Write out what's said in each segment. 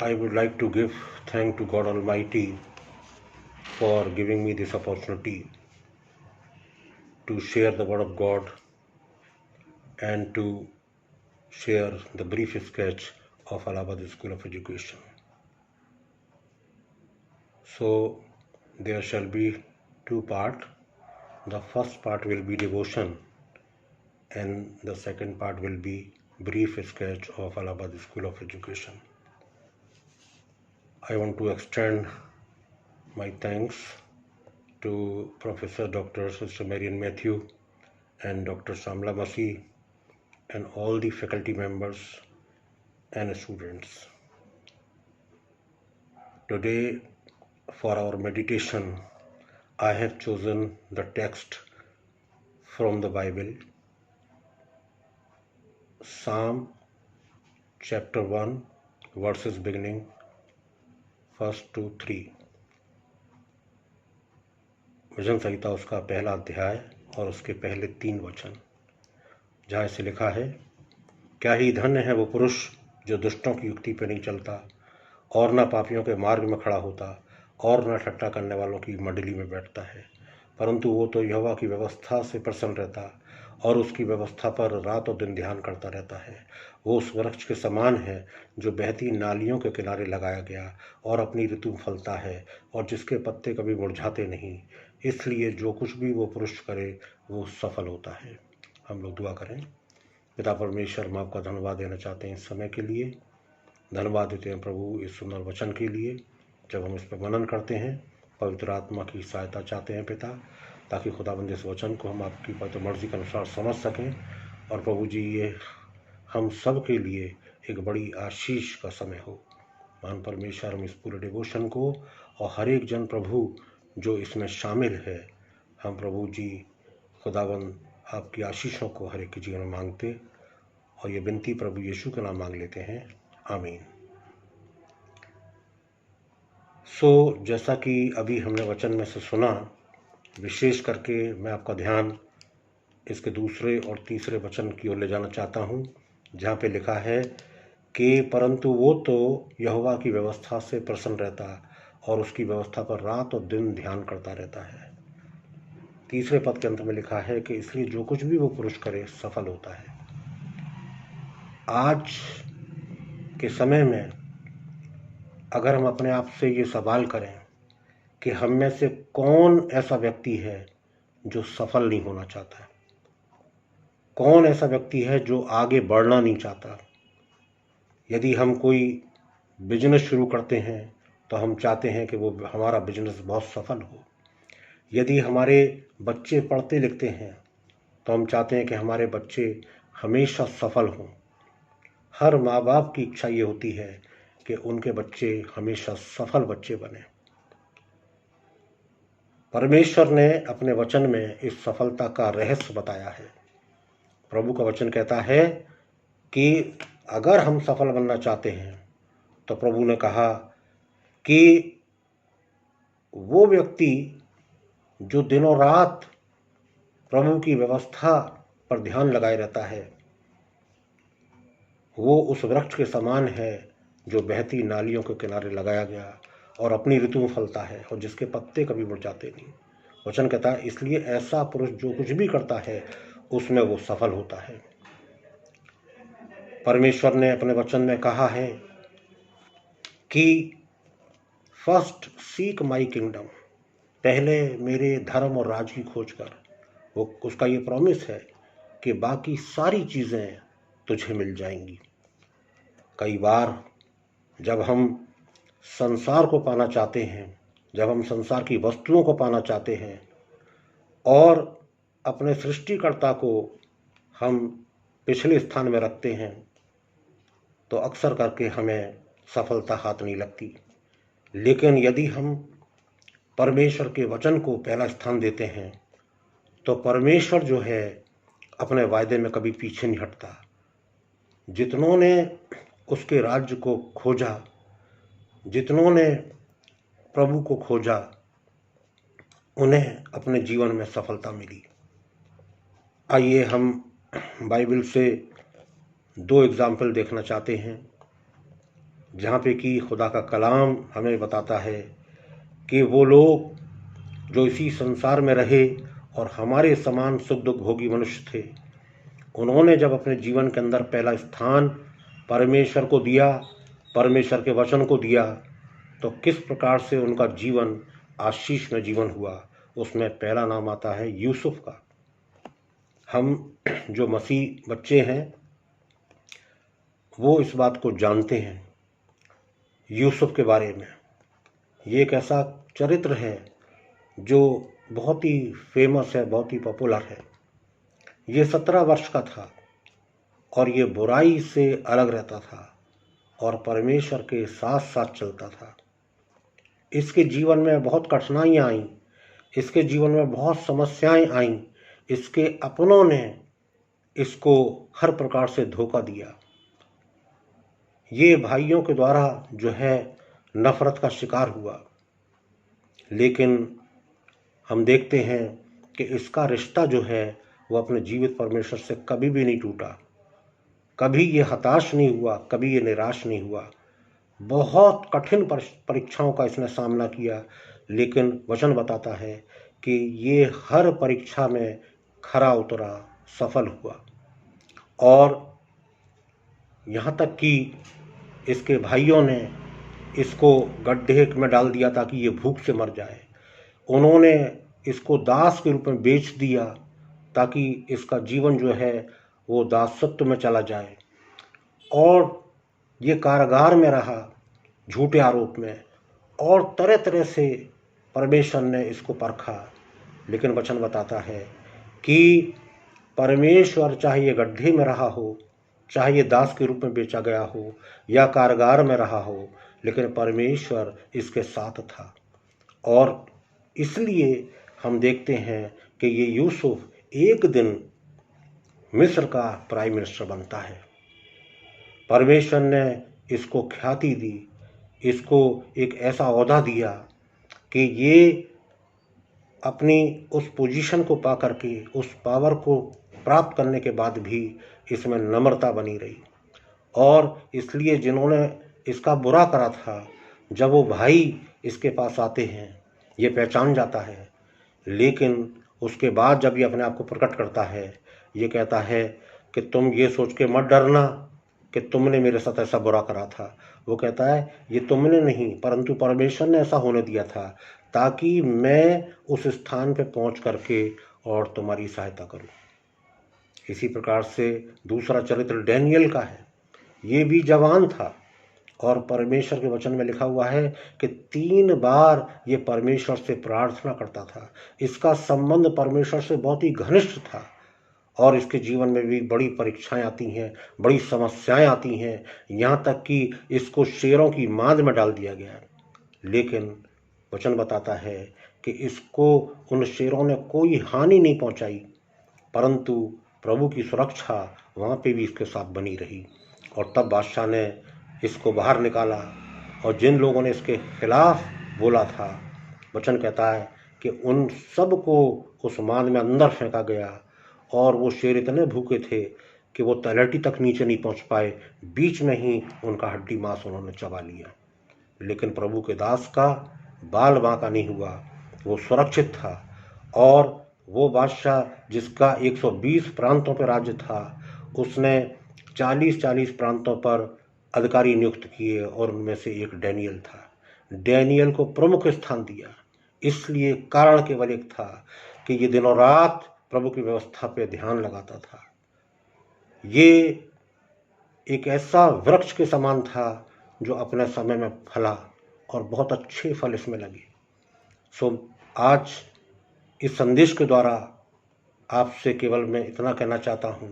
I would like to give thanks to God Almighty for giving me this opportunity to share the Word of God and to share the brief sketch of Allahabad School of Education. So there shall be two parts. The first part will be devotion and the second part will be brief sketch of Allahabad School of Education. I want to extend my thanks to Professor Dr. Sister Marian Matthew and Dr. Samla Masih and all the faculty members and students. Today for our meditation I have chosen the text from the Bible, Psalm chapter 1 verses beginning 1 to 3। भजन संहिता उसका पहला अध्याय और उसके पहले 3 वचन, जहाँ इसे लिखा है, क्या ही धन्य है वो पुरुष जो दुष्टों की युक्ति पर नहीं चलता और न पापियों के मार्ग में खड़ा होता और न ठट्टा करने वालों की मंडली में बैठता है, परंतु वो तो यहोवा की व्यवस्था से प्रसन्न रहता और उसकी व्यवस्था पर रात और दिन ध्यान करता रहता है। वो उस वृक्ष के समान है जो बहती नालियों के किनारे लगाया गया और अपनी ऋतु में फलता है और जिसके पत्ते कभी मुरझाते नहीं, इसलिए जो कुछ भी वो पुरुष करे वो सफल होता है। हम लोग दुआ करें। पिता परमेश्वर, हम आपका धन्यवाद देना चाहते हैं इस समय के लिए। धन्यवाद देते हैं प्रभु इस सुंदर वचन के लिए। जब हम इस पर मनन करते हैं, पवित्र आत्मा की सहायता चाहते हैं पिता, ताकि खुदाबंद इस वचन को हम आपकी पवित्र मर्जी के अनुसार समझ सकें। और प्रभु जी, ये हम सब के लिए एक बड़ी आशीष का समय हो। मान परमेश्वर, हम इस पूरे डिवोशन को और हर एक जन प्रभु जो इसमें शामिल है, हम प्रभु जी खुदाबंद आपकी आशीषों को हर एक के जीवन में मांगते और ये विनती प्रभु यीशु के नाम मांग लेते हैं, आमीन। जैसा कि अभी हमने वचन में से सुना, विशेष करके मैं आपका ध्यान इसके दूसरे और तीसरे वचन की ओर ले जाना चाहता हूँ, जहाँ पे लिखा है कि परंतु वो तो यहोवा की व्यवस्था से प्रसन्न रहता और उसकी व्यवस्था पर रात और दिन ध्यान करता रहता है। तीसरे पद के अंत में लिखा है कि इसलिए जो कुछ भी वो पुरुष करे सफल होता है। आज के समय में अगर हम अपने आप से ये सवाल करें कि हम में से कौन ऐसा व्यक्ति है जो सफल नहीं होना चाहता है, कौन ऐसा व्यक्ति है जो आगे बढ़ना नहीं चाहता। यदि हम कोई बिजनेस शुरू करते हैं तो हम चाहते हैं कि वो हमारा बिजनेस बहुत सफल हो। यदि हमारे बच्चे पढ़ते लिखते हैं तो हम चाहते हैं कि हमारे बच्चे हमेशा सफल हों। हर माँ बाप की इच्छा ये होती है कि उनके बच्चे हमेशा सफल बच्चे बने। परमेश्वर ने अपने वचन में इस सफलता का रहस्य बताया है। प्रभु का वचन कहता है कि अगर हम सफल बनना चाहते हैं तो प्रभु ने कहा कि वो व्यक्ति जो दिनों रात प्रभु की व्यवस्था पर ध्यान लगाए रहता है, वो उस वृक्ष के समान है जो बहती नालियों के किनारे लगाया गया और अपनी ऋतु में फलता है और जिसके पत्ते कभी मुरझाते नहीं। वचन कहता है इसलिए ऐसा पुरुष जो कुछ भी करता है उसमें वो सफल होता है। परमेश्वर ने अपने वचन में कहा है कि फर्स्ट सीक माई किंगडम, पहले मेरे धर्म और राज की खोज कर। वो उसका ये प्रॉमिस है कि बाकी सारी चीज़ें तुझे मिल जाएंगी। कई बार जब हम संसार को पाना चाहते हैं, जब हम संसार की वस्तुओं को पाना चाहते हैं और अपने सृष्टिकर्ता को हम पिछले स्थान में रखते हैं, तो अक्सर करके हमें सफलता हाथ नहीं लगती। लेकिन यदि हम परमेश्वर के वचन को पहला स्थान देते हैं तो परमेश्वर जो है अपने वायदे में कभी पीछे नहीं हटता। जितनों ने उसके राज्य को खोजा, जितनों ने प्रभु को खोजा, उन्हें अपने जीवन में सफलता मिली। आइए हम बाइबल से 2 एग्जाम्पल देखना चाहते हैं। जहाँ पे कि खुदा का कलाम हमें बताता है कि वो लोग जो इसी संसार में रहे और हमारे समान सुख दुख भोगी मनुष्य थे, उन्होंने जब अपने जीवन के अंदर पहला स्थान परमेश्वर को दिया, परमेश्वर के वचन को दिया, तो किस प्रकार से उनका जीवन आशीष में जीवन हुआ। उसमें पहला नाम आता है यूसुफ का। हम जो मसीह बच्चे हैं वो इस बात को जानते हैं यूसुफ के बारे में। ये एक ऐसा चरित्र है जो बहुत ही फेमस है, बहुत ही पॉपुलर है। ये 17 वर्ष का था और ये बुराई से अलग रहता था और परमेश्वर के साथ साथ चलता था। इसके जीवन में बहुत कठिनाइयाँ आईं, इसके जीवन में बहुत समस्याएं आईं। इसके अपनों ने इसको हर प्रकार से धोखा दिया। ये भाइयों के द्वारा जो है नफरत का शिकार हुआ, लेकिन हम देखते हैं कि इसका रिश्ता जो है वो अपने जीवित परमेश्वर से कभी भी नहीं टूटा। कभी ये हताश नहीं हुआ, कभी ये निराश नहीं हुआ। बहुत कठिन परीक्षाओं का इसने सामना किया, लेकिन वचन बताता है कि ये हर परीक्षा में खरा उतरा, सफल हुआ। और यहाँ तक कि इसके भाइयों ने इसको गड्ढे में डाल दिया ताकि ये भूख से मर जाए। उन्होंने इसको दास के रूप में बेच दिया ताकि इसका जीवन जो है वो दासत्व में चला जाए। और ये कारागार में रहा झूठे आरोप में, और तरह तरह से परमेश्वर ने इसको परखा। लेकिन वचन बताता है कि परमेश्वर चाहे ये गड्ढे में रहा हो, चाहे ये दास के रूप में बेचा गया हो या कारागार में रहा हो, लेकिन परमेश्वर इसके साथ था। और इसलिए हम देखते हैं कि ये यूसुफ एक दिन मिस्र का प्राइम मिनिस्टर बनता है। परमेश्वर ने इसको ख्याति दी, इसको एक ऐसा ओहदा दिया कि ये अपनी उस पोजीशन को पा करके, उस पावर को प्राप्त करने के बाद भी इसमें नम्रता बनी रही। और इसलिए जिन्होंने इसका बुरा करा था, जब वो भाई इसके पास आते हैं ये पहचान जाता है, लेकिन उसके बाद जब ये अपने आप को प्रकट करता है, ये कहता है कि तुम ये सोच के मत डरना कि तुमने मेरे साथ ऐसा बुरा करा था। वो कहता है ये तुमने नहीं, परंतु परमेश्वर ने ऐसा होने दिया था ताकि मैं उस स्थान पे पहुंच करके और तुम्हारी सहायता करूं। इसी प्रकार से दूसरा चरित्र डैनियल का है। ये भी जवान था और परमेश्वर के वचन में लिखा हुआ है कि 3 बार ये परमेश्वर से प्रार्थना करता था। इसका संबंध परमेश्वर से बहुत ही घनिष्ठ था और इसके जीवन में भी बड़ी परीक्षाएं आती हैं, बड़ी समस्याएं आती हैं, यहाँ तक कि इसको शेरों की मांद में डाल दिया गया। लेकिन वचन बताता है कि इसको उन शेरों ने कोई हानि नहीं पहुंचाई, परंतु प्रभु की सुरक्षा वहाँ पे भी इसके साथ बनी रही। और तब बादशाह ने इसको बाहर निकाला और जिन लोगों ने इसके खिलाफ बोला था, वचन कहता है कि उन सब को उस मांद में अंदर फेंका गया। और वो शेर इतने भूखे थे कि वो तलहटी तक नीचे नहीं पहुंच पाए, बीच में ही उनका हड्डी मांस उन्होंने चबा लिया। लेकिन प्रभु के दास का बाल बांका नहीं हुआ, वो सुरक्षित था। और वो बादशाह जिसका 120 प्रांतों पर राज्य था, उसने 40-40 प्रांतों पर अधिकारी नियुक्त किए और उनमें से एक डैनियल था। डैनियल को प्रमुख स्थान दिया, इसलिए कारण केवल एक था कि ये दिनों रात प्रभु की व्यवस्था पे ध्यान लगाता था। ये एक ऐसा वृक्ष के समान था जो अपने समय में फला और बहुत अच्छे फल इसमें लगे। सो आज इस संदेश के द्वारा आपसे केवल मैं इतना कहना चाहता हूँ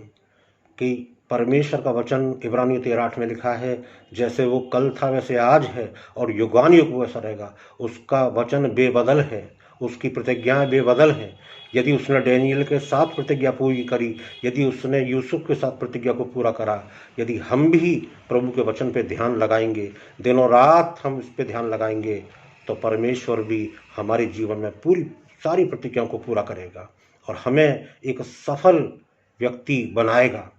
कि परमेश्वर का वचन इब्रानियों 13:8 में लिखा है, जैसे वो कल था वैसे आज है और युगान युग वैसा रहेगा। उसका वचन बेबदल है, उसकी प्रतिज्ञाएं बेबदल हैं। यदि उसने डैनियल के साथ प्रतिज्ञा पूरी करी, यदि उसने यूसुफ के साथ प्रतिज्ञा को पूरा करा, यदि हम भी प्रभु के वचन पे ध्यान लगाएंगे, दिनों रात हम इस पे ध्यान लगाएंगे, तो परमेश्वर भी हमारे जीवन में पूरी सारी प्रतिज्ञाओं को पूरा करेगा और हमें एक सफल व्यक्ति बनाएगा।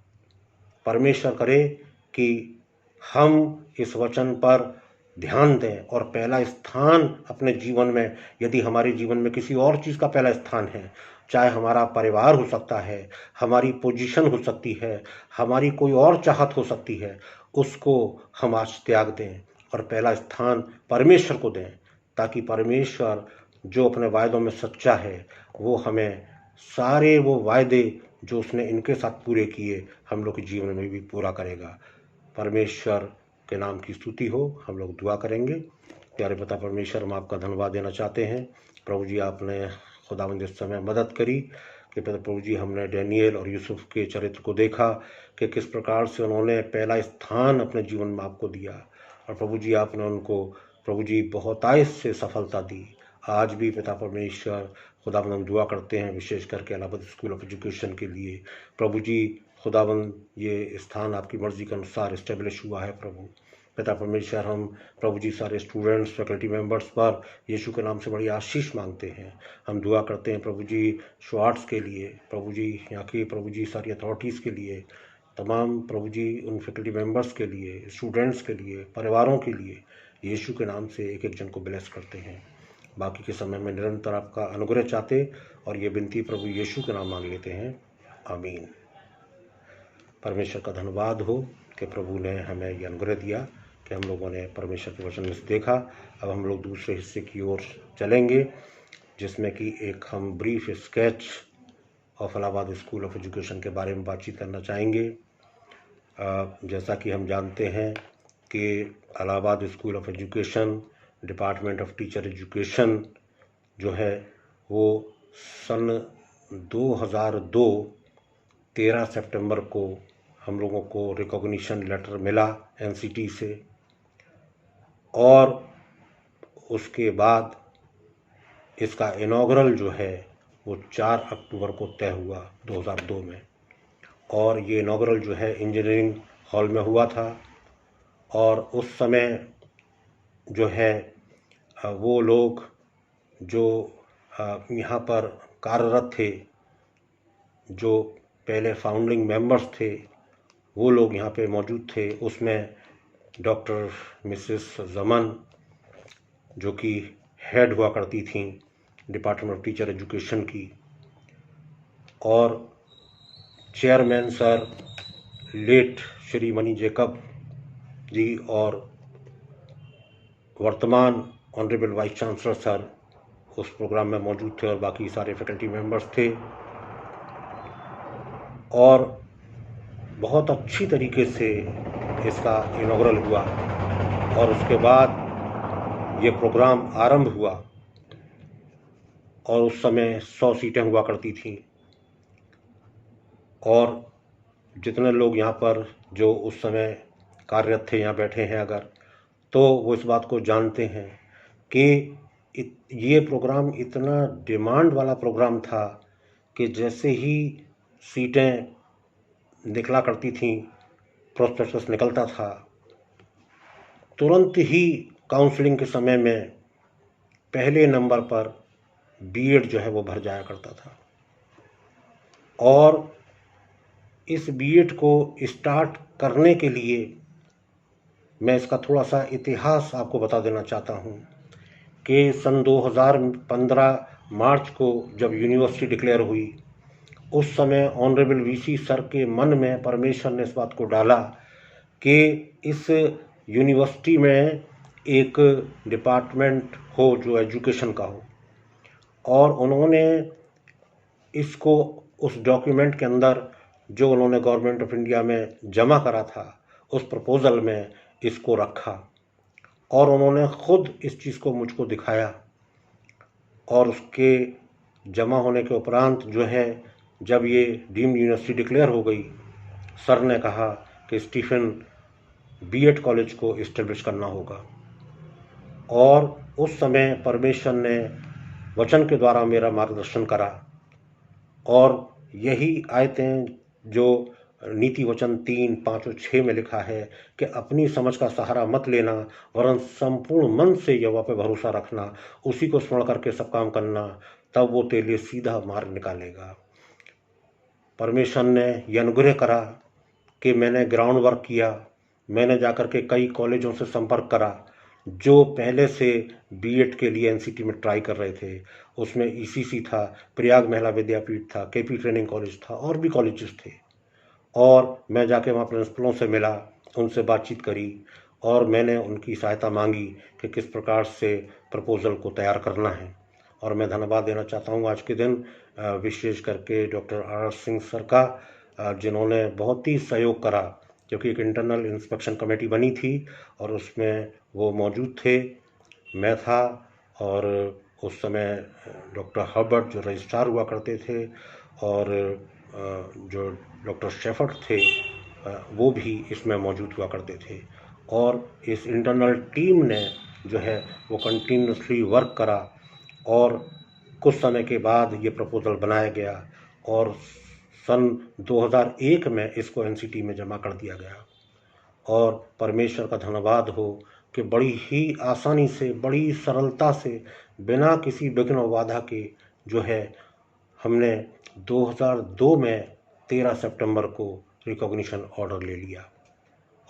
परमेश्वर करे कि हम इस वचन पर ध्यान दें और पहला स्थान अपने जीवन में, यदि हमारे जीवन में किसी और चीज़ का पहला स्थान है, चाहे हमारा परिवार हो सकता है, हमारी पोजीशन हो सकती है, हमारी कोई और चाहत हो सकती है, उसको हम आज त्याग दें और पहला स्थान परमेश्वर को दें, ताकि परमेश्वर जो अपने वायदों में सच्चा है वो हमें सारे वो वायदे जो उसने इनके साथ पूरे किए हम लोग के जीवन में भी पूरा करेगा। परमेश्वर के नाम की स्तुति हो। हम लोग दुआ करेंगे। प्यारे पिता परमेश्वर, हम आपका धन्यवाद देना चाहते हैं। प्रभु जी, आपने खुदावंद इस समय मदद करी कि प्रभु जी हमने डैनियल और यूसुफ के चरित्र को देखा कि किस प्रकार से उन्होंने पहला स्थान अपने जीवन में आपको दिया, और प्रभु जी आपने उनको प्रभु जी बहुतायत से सफलता दी। आज भी पिता परमेश्वर खुदावंद हम दुआ करते हैं विशेष करके इलाहाबाद स्कूल ऑफ एजुकेशन के लिए। प्रभु जी खुदावंद ये स्थान आपकी मर्जी के अनुसार इस्टेब्लिश हुआ है। प्रभु पिता परमेश्वर, हम प्रभु जी सारे स्टूडेंट्स, फैकल्टी मेंबर्स पर यीशु के नाम से बड़ी आशीष मांगते हैं। हम दुआ करते हैं प्रभु जी श्वार्ट्स के लिए, प्रभु जी यहाँ की प्रभु जी सारी अथॉरिटीज़ के लिए, तमाम प्रभु जी उन फैकल्टी मेंबर्स के लिए, स्टूडेंट्स के लिए, परिवारों के लिए यीशु के नाम से एक एक जन को ब्लेस करते हैं। बाकी के समय में निरंतर आपका अनुग्रह चाहते और ये विनती प्रभु यीशु के नाम मांग लेते हैं। आमीन। परमेश्वर का धन्यवाद हो कि प्रभु ने हमें ये अनुग्रह दिया कि हम लोगों ने परमेश्वर के वचन में से देखा। अब हम लोग दूसरे हिस्से की ओर चलेंगे, जिसमें कि एक हम brief sketch of Allahabad school of education के बारे में बातचीत करना चाहेंगे। जैसा कि हम जानते हैं कि Allahabad school of education, department of teacher education जो है वो सन 2002 13 सितंबर को हम लोगों को रिकॉग्निशन लेटर मिला एनसीटी से, और उसके बाद इसका इनॉग्रल जो है वो 4 अक्टूबर को तय हुआ 2002 में, और ये इनॉग्रल जो है इंजीनियरिंग हॉल में हुआ था। और उस समय जो है वो लोग जो यहाँ पर कार्यरत थे, जो पहले फाउंडिंग मेंबर्स थे, वो लोग यहाँ पे मौजूद थे। उसमें डॉक्टर मिसेस जमन जो कि हेड हुआ करती थी डिपार्टमेंट ऑफ टीचर एजुकेशन की, और chairman sir late Shri Mani Jacob ji, और वर्तमान ऑनरेबल वाइस चांसलर सर उस प्रोग्राम में मौजूद थे, और बाकी सारे फैकल्टी मेंबर्स थे। और बहुत अच्छी तरीके से इसका इनॉग्रल हुआ, और उसके बाद ये प्रोग्राम आरंभ हुआ, और उस समय 100 सीटें हुआ करती थीं। और जितने लोग यहाँ पर जो उस समय कार्यरत थे यहाँ बैठे हैं अगर, तो वो इस बात को जानते हैं कि ये प्रोग्राम इतना डिमांड वाला प्रोग्राम था कि जैसे ही सीटें निकला करती थीं, प्रोस्पेक्टस निकलता था, तुरंत ही काउंसलिंग के समय में पहले नंबर पर बीएड जो है वो भर जाया करता था। और इस बीएड को स्टार्ट करने के लिए मैं इसका थोड़ा सा इतिहास आपको बता देना चाहता हूँ कि सन 2015 मार्च को जब यूनिवर्सिटी डिक्लेयर हुई, उस समय ऑनरेबल वीसी सर के मन में परमेश्वर ने इस बात को डाला कि इस यूनिवर्सिटी में एक डिपार्टमेंट हो जो एजुकेशन का हो, और उन्होंने इसको उस डॉक्यूमेंट के अंदर जो उन्होंने गवर्नमेंट ऑफ इंडिया में जमा करा था उस प्रपोज़ल में इसको रखा, और उन्होंने खुद इस चीज़ को मुझको दिखाया। और उसके जमा होने के उपरांत जो है, जब ये डीम्ड यूनिवर्सिटी डिक्लेयर हो गई, सर ने कहा कि स्टीफन बीएड कॉलेज को इस्टेब्लिश करना होगा। और उस समय परमेश्वर ने वचन के द्वारा मेरा मार्गदर्शन करा, और यही आयतें जो नीति वचन 3, 5 और 6 में लिखा है कि अपनी समझ का सहारा मत लेना, वरन संपूर्ण मन से यहोवा पे भरोसा रखना, उसी को स्मरण करके सब काम करना, तब वो तेरे लिए सीधा मार्ग निकालेगा। परमेश्वर ने यह अनुग्रह करा कि मैंने ग्राउंड वर्क किया, मैंने जाकर के कई कॉलेजों से संपर्क करा जो पहले से बीएड के लिए एनसीटी में ट्राई कर रहे थे। उसमें ईसीसी था, प्रयाग महिला विद्यापीठ था, केपी ट्रेनिंग कॉलेज था और भी कॉलेजेस थे। और मैं जाके वहाँ प्रिंसिपलों से मिला, उनसे बातचीत करी और मैंने उनकी सहायता मांगी कि किस प्रकार से प्रपोज़ल को तैयार करना है। और मैं धन्यवाद देना चाहता हूँ आज के दिन विशेष करके डॉक्टर आर सिंह सर का, जिन्होंने बहुत ही सहयोग करा, क्योंकि एक इंटरनल इंस्पेक्शन कमेटी बनी थी और उसमें वो मौजूद थे, मैं था और उस समय डॉक्टर हर्बर्ट जो रजिस्ट्रार हुआ करते थे और जो डॉक्टर शेफर्ड थे वो भी इसमें मौजूद हुआ करते थे। और इस इंटरनल टीम ने जो है वो कंटिन्यूसली वर्क करा और कुछ समय के बाद ये प्रपोज़ल बनाया गया और सन 2001 में इसको एनसीटी में जमा कर दिया गया। और परमेश्वर का धन्यवाद हो कि बड़ी ही आसानी से, बड़ी सरलता से, बिना किसी विघ्न और बाधा के जो है हमने 2002 में 13 सितंबर को रिकॉग्निशन ऑर्डर ले लिया।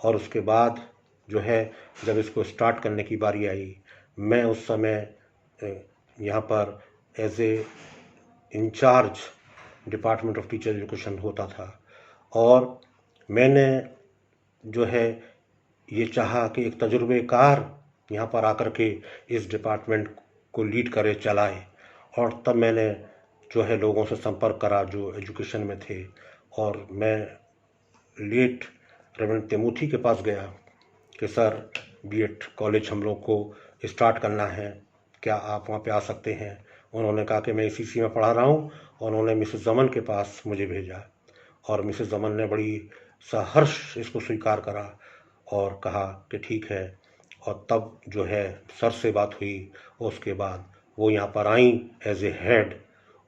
और उसके बाद जो है जब इसको स्टार्ट करने की बारी आई, मैं उस समय यहाँ पर as a incharge department of teacher education होता था और मैंने जो है ये चाहा कि एक तजुर्बेकार यहाँ पर आकर के इस डिपार्टमेंट को लीड करे, चलाए। और तब मैंने जो है लोगों से संपर्क करा जो एजुकेशन में थे और मैं लेट रेवरेंड तिमोथी के पास गया कि सर बीएड कॉलेज हम लोग को स्टार्ट करना है, क्या आप वहाँ पे आ सकते हैं। उन्होंने कहा कि मैं ईसीसी में पढ़ा रहा हूँ और उन्होंने मिसेस जमन के पास मुझे भेजा और मिसेस जमन ने बड़ी सहर्ष इसको स्वीकार करा और कहा कि ठीक है। और तब जो है सर से बात हुई, उसके बाद वो यहाँ पर आई एज ए हेड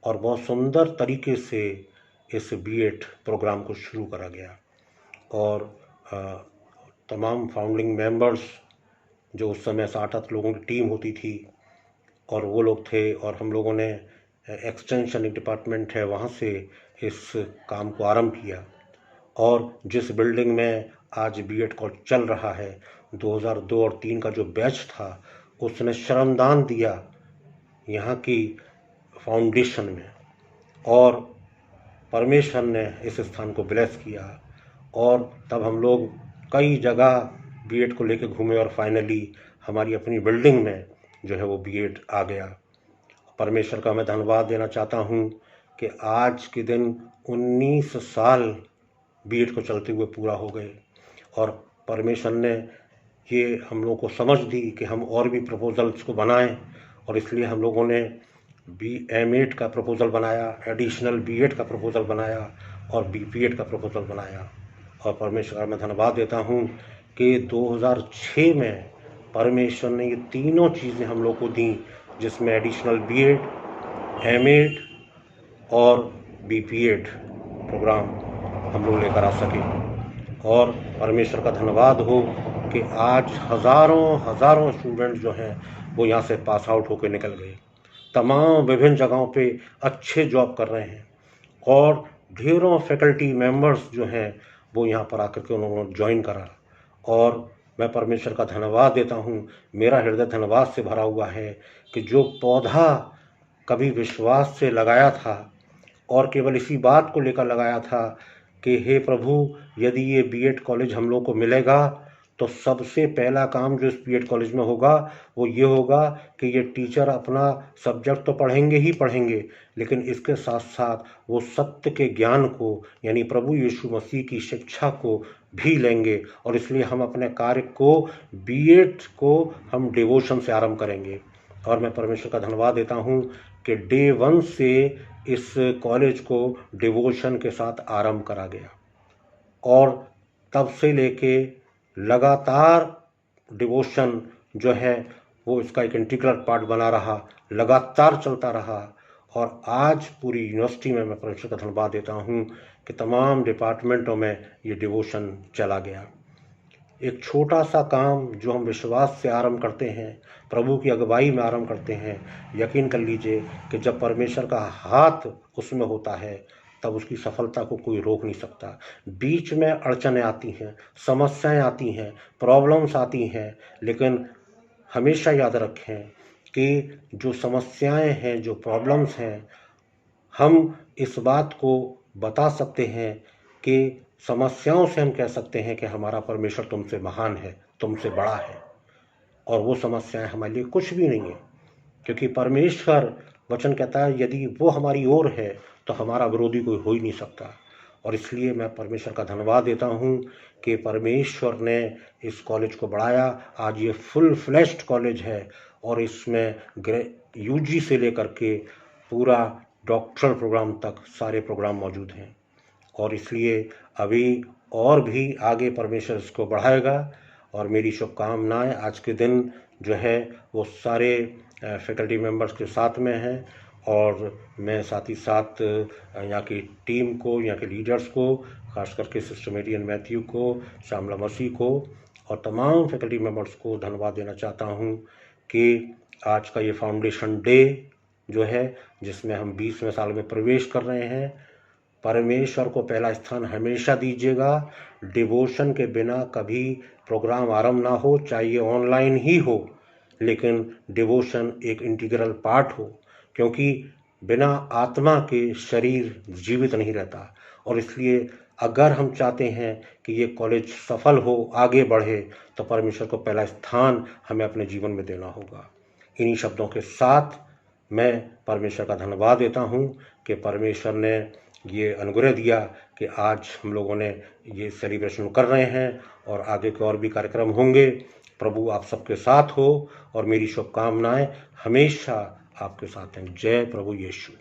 और बहुत सुंदर तरीके से इस बीएड प्रोग्राम को शुरू करा गया। और तमाम फाउंडिंग मेंबर्स जो उस समय 7-8 लोगों की टीम होती थी और वो लोग थे और हम लोगों ने एक्सटेंशन एक डिपार्टमेंट है वहाँ से इस काम को आरंभ किया। और जिस बिल्डिंग में आज बीएड कॉलेज चल रहा है, 2002 और 3 का जो बैच था उसने श्रमदान दिया यहाँ की फाउंडेशन में और परमेश्वर ने इस स्थान को ब्लेस किया। और तब हम लोग कई जगह बीएड को लेकर घूमे और फाइनली हमारी अपनी बिल्डिंग में जो है वो बीएड आ गया। परमेश्वर का मैं धन्यवाद देना चाहता हूँ कि आज के दिन 19 साल बीएड को चलते हुए पूरा हो गए और परमेश्वर ने ये हम लोगों को समझ दी कि हम और भी प्रपोजल्स को बनाएं और इसलिए हम लोगों ने एमएड का प्रपोजल बनाया, एडिशनल बीएड का प्रपोजल बनाया और बीपीएड का प्रपोजल बनाया। और परमेश्वर का मैं धन्यवाद देता हूँ कि 2006 में परमेश्वर ने ये तीनों चीज़ें हम लोग को दी, जिसमें एडिशनल बीएड, एमएड और बीपीएड प्रोग्राम हम लोग लेकर आ सके। और परमेश्वर का धन्यवाद हो कि आज हज़ारों स्टूडेंट जो हैं वो यहाँ से पास आउट होकर निकल गए, तमाम विभिन्न जगहों पे अच्छे जॉब कर रहे हैं और ढेरों फैकल्टी मेंबर्स जो हैं वो यहाँ पर आकर के उन्होंने ज्वाइन करा। और मैं परमेश्वर का धन्यवाद देता हूँ, मेरा हृदय धन्यवाद से भरा हुआ है कि जो पौधा कभी विश्वास से लगाया था और केवल इसी बात को लेकर लगाया था कि हे प्रभु, यदि ये बीएड कॉलेज हम लोग को मिलेगा तो सबसे पहला काम जो इस बीएड कॉलेज में होगा वो ये होगा कि ये टीचर अपना सब्जेक्ट तो पढ़ेंगे ही पढ़ेंगे, लेकिन इसके साथ साथ वो सत्य के ज्ञान को यानी प्रभु यीशु मसीह की शिक्षा को भी लेंगे। और इसलिए हम अपने कार्य को बीएड को हम डिवोशन से आरंभ करेंगे। और मैं परमेश्वर का धन्यवाद देता हूँ कि डे 1 से इस कॉलेज को डिवोशन के साथ आरंभ करा गया और तब से लेके लगातार डिवोशन जो है वो इसका एक इंटीग्रल पार्ट बना रहा, लगातार चलता रहा। और आज पूरी यूनिवर्सिटी में मैं परमेश्वर का धन्यवाद देता हूँ कि तमाम डिपार्टमेंटों में ये डिवोशन चला गया। एक छोटा सा काम जो हम विश्वास से आरंभ करते हैं, प्रभु की अगुवाई में आरंभ करते हैं, यकीन कर लीजिए कि जब परमेश्वर का हाथ उसमें होता है तब उसकी सफलता को कोई रोक नहीं सकता। बीच में अड़चनें आती हैं, समस्याएं आती हैं, प्रॉब्लम्स आती हैं, लेकिन हमेशा याद रखें कि जो समस्याएं हैं, जो प्रॉब्लम्स हैं, हम इस बात को बता सकते हैं कि समस्याओं से हम कह सकते हैं कि हमारा परमेश्वर तुमसे महान है, तुमसे बड़ा है, और वो समस्याएं हमारे लिए कुछ भी नहीं है, क्योंकि परमेश्वर वचन कहता है यदि वो हमारी ओर है तो हमारा विरोधी कोई हो ही नहीं सकता। और इसलिए मैं परमेश्वर का धन्यवाद देता हूँ कि परमेश्वर ने इस कॉलेज को बढ़ाया। आज ये फुल फ्लैश्ड कॉलेज है और इसमें यूजी से लेकर के पूरा डॉक्टरल प्रोग्राम तक सारे प्रोग्राम मौजूद हैं, और इसलिए अभी और भी आगे परमेश्वर इसको बढ़ाएगा। और मेरी शुभकामनाएं आज के दिन जो है वो सारे फैकल्टी मेंबर्स के साथ में हैं, और मैं साथ ही साथ यहाँ की टीम को, यहाँ के लीडर्स को, खास करके सिस्टर मेरियन मैथ्यू को, श्यामला मसीह को और तमाम फैकल्टी मेंबर्स को धन्यवाद देना चाहता हूँ कि आज का ये फाउंडेशन डे जो है, जिसमें हम 20वें साल में प्रवेश कर रहे हैं, परमेश्वर को पहला स्थान हमेशा दीजिएगा। डिवोशन के बिना कभी प्रोग्राम आरंभ ना हो, चाहे ये ऑनलाइन ही हो, लेकिन डिवोशन एक इंटीग्रल पार्ट हो, क्योंकि बिना आत्मा के शरीर जीवित नहीं रहता। और इसलिए अगर हम चाहते हैं कि ये कॉलेज सफल हो, आगे बढ़े, तो परमेश्वर को पहला स्थान हमें अपने जीवन में देना होगा। इन्हीं शब्दों के साथ मैं परमेश्वर का धन्यवाद देता हूँ कि परमेश्वर ने ये अनुग्रह दिया कि आज हम लोगों ने ये सेलिब्रेशन कर रहे हैं, और आगे के और भी कार्यक्रम होंगे। प्रभु आप सबके साथ हो, और मेरी शुभकामनाएं हमेशा आपके साथ हैं। जय प्रभु यीशु।